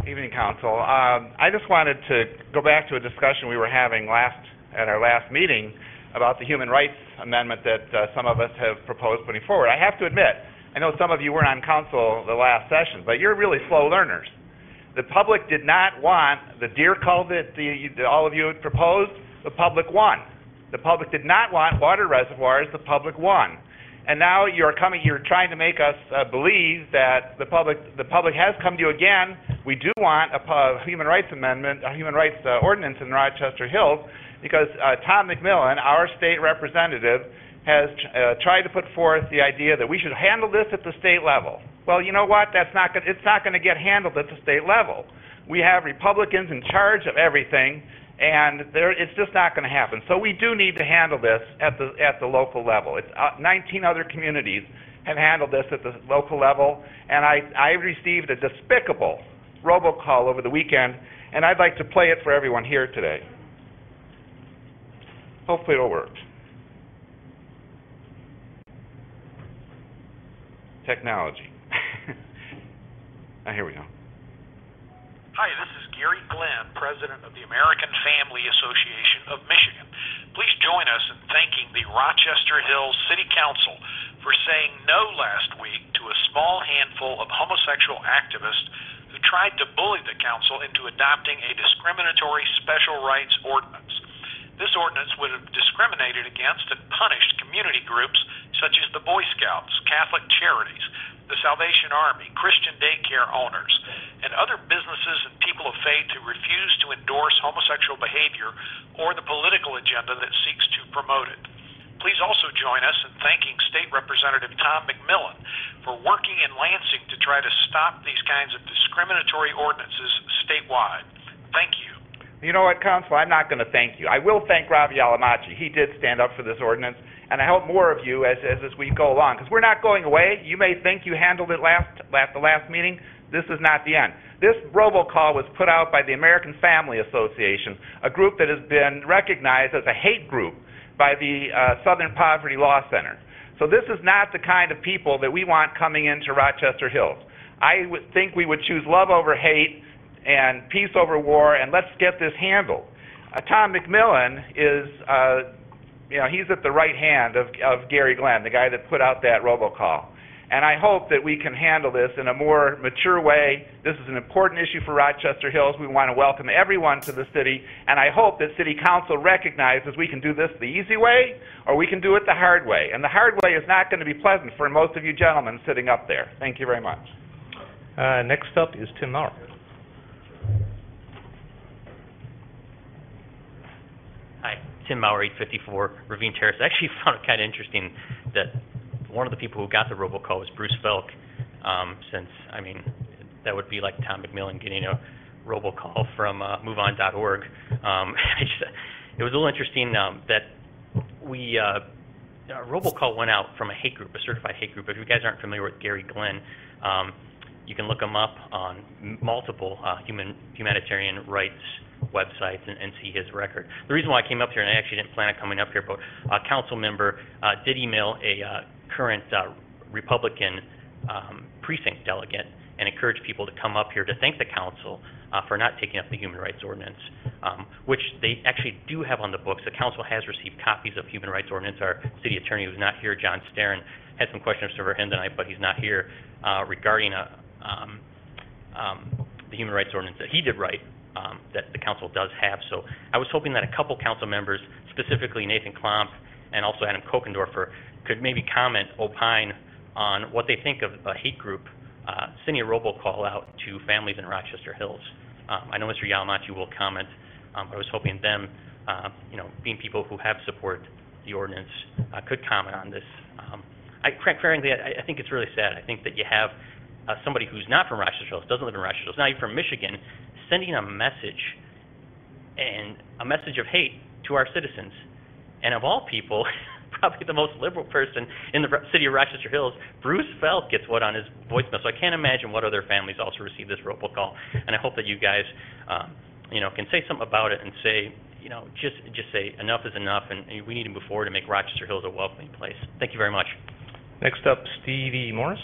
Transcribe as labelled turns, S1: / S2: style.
S1: Evening, Council. I just wanted to go back to a discussion we were having at our last meeting about the human rights amendment that some of us have proposed putting forward. I have to admit, I know some of you weren't on council the last session, but you're really slow learners. The public did not want the deer cull that all of you had proposed. The public won. The public did not want water reservoirs. The public won. And now you're trying to make us believe that the public has come to you again. We do want a human rights amendment, a human rights ordinance in Rochester Hills, because Tom McMillan, our state representative, has tried to put forth the idea that we should handle this at the state level. Well, you know what? It's not going to get handled at the state level. We have Republicans in charge of everything, and it's just not going to happen. So we do need to handle this at the local level. 19 other communities have handled this at the local level, and I received a despicable robocall over the weekend, and I'd like to play it for everyone here today. Hopefully it'll work. Technology. Here we go.
S2: Hi, this is Gary Glenn, President of the American Family Association of Michigan. Please join us in thanking the Rochester Hills City Council for saying no last week to a small handful of homosexual activists who tried to bully the council into adopting a discriminatory special rights ordinance. This ordinance would have discriminated against and punished community groups such as the Boy Scouts, Catholic Charities, the Salvation Army, Christian daycare owners, and other businesses and people of faith who refuse to endorse homosexual behavior or the political agenda that seeks to promote it. Please also join us in thanking State Representative Tom McMillan for working in Lansing to try to stop these kinds of discriminatory ordinances statewide. Thank you.
S1: You know what, Council? I'm not going to thank you. I will thank Ravi Alamachi. He did stand up for this ordinance, and I hope more of you as we go along, because we're not going away. You may think you handled it at the last meeting. This is not the end. This robocall was put out by the American Family Association, a group that has been recognized as a hate group by the Southern Poverty Law Center. So this is not the kind of people that we want coming into Rochester Hills. I would think we would choose love over hate and peace over war, and let's get this handled. Tom McMillan is, he's at the right hand of Gary Glenn, the guy that put out that robocall. And I hope that we can handle this in a more mature way. This is an important issue for Rochester Hills. We want to welcome everyone to the city, and I hope that City Council recognizes we can do this the easy way, or we can do it the hard way. And the hard way is not going to be pleasant for most of you gentlemen sitting up there. Thank you very much.
S3: Next up is Tim Maurer.
S4: Hi, Tim Maurer, 854 Ravine Terrace. I actually found it kind of interesting that one of the people who got the robocall was Bruce Fealk, since, I mean, that would be like Tom McMillan getting a robocall from MoveOn.org. It was a little interesting that a robocall went out from a hate group, a certified hate group. If you guys aren't familiar with Gary Glenn, you can look him up on multiple humanitarian rights websites and see his record. The reason why I came up here, and I actually didn't plan on coming up here, but a council member did email a current Republican precinct delegate and encourage people to come up here to thank the council for not taking up the human rights ordinance, which they actually do have on the books. The council has received copies of human rights ordinance. Our city attorney, who's not here, John Starren, had some questions for him tonight, but he's not here, regarding the human rights ordinance that he did write, that the council does have. So I was hoping that a couple council members, specifically Nathan Klomp and also Adam Kokendorfer, could maybe opine on what they think of a hate group sending a robocall out to families in Rochester Hills. I know Mr. Yalamachi will comment, but I was hoping them, being people who have supported the ordinance, could comment on this. Frankly, I think it's really sad. I think that you have somebody who's not from Rochester Hills, doesn't live in Rochester Hills, not even from Michigan, sending a message of hate to our citizens. And of all people, probably the most liberal person in the city of Rochester Hills, Bruce Fealk, gets what on his voicemail. So I can't imagine what other families also receive this robocall. And I hope that you guys, can say something about it and say, just say enough is enough, and we need to move forward and make Rochester Hills a welcoming place. Thank you very much.
S3: Next up, Stevie Morris.